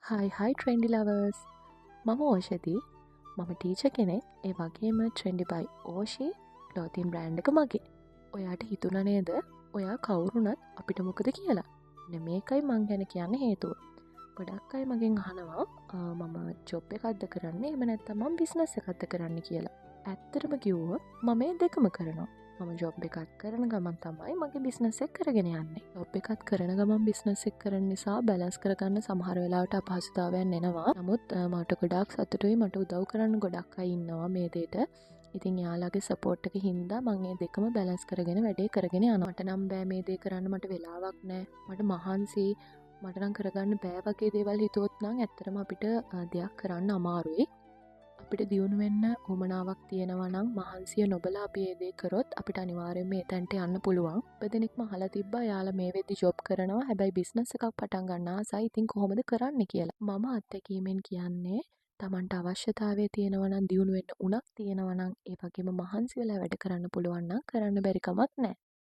හයි trendy lovers මම ඕෂති මම ටීච කෙනෙක් ඒ වගේම ට්‍රෙන්ඩි බයි ඕෂී ලෝතින් බ්‍රෑන්් එක මගේ ඔයාට හිතුන නේද ඔයා කවුරුනත් අපිට මොකද කියලා මේකයි මං ගැන කියන්න හේතුව ගොඩක් අයි මගෙන් අහනවා මම ජොබ් එකක්ද කරන්නේ එම නැත්තමම් බිස්නස් එකක්ද කරන්න කියලා ඇත්තරම කිව්ව මම ඒ දෙකම කරනවා මම ජොබ් එකත් කරන ගමන් තමයි මගේ බිස්නස් එක් කරගෙන යන්නේ ජොබ් එකත් කරන ගමන් බිස්නස් එක් කරන නිසා බැලස් කරගන්න සමහර වෙලාවට අපහසුතාවයන් එනවා නමුත් මට ගොඩක් සතුටුයි මට උදව් කරන්න ගොඩක් අය ඉන්නවා මේ දේට ඉතින් යාලගේ සපෝට් එක හින්දා මං ඒ දෙකම බැලන්ස් කරගෙන වැඩේ කරගෙන යනවා මට නම් බෑ මේ දේ කරන්න මට වෙලාවක් නෑ මට මහන්සි මට නම් කරගන්න බෑ වගේ දේවල් හිතුවොත් නම් ඇත්තටම අපිට දෙයක් කරන්න අමාරුයි අපිට දියුණු වෙන්න උවමනාවක් තියෙනවා නම් මහන්සිය නොබලා අපි ඒ දේ කරොත් අපිට අනිවාර්යයෙන්ම ඒ තැනට යන්න පුළුවන්. දෙනෙක්ම අහලා තිබ්බා යාලා මේ වෙද්දි ජොබ් කරනවා හැබැයි බිස්නස් එකක් පටන් ගන්න ආසයි. ඉතින් කොහොමද කරන්න කියලා. මම අත්දැකීමෙන් කියන්නේ තමන්ට අවශ්‍යතාවය තියෙනවා නම් දියුණු වෙන්න උනක් තියෙනවා නම් ඒ වගේම මහන්සි වෙලා වැඩ කරන්න පුළුවන් නම් කරන්න බැරි කමක් නැහැ.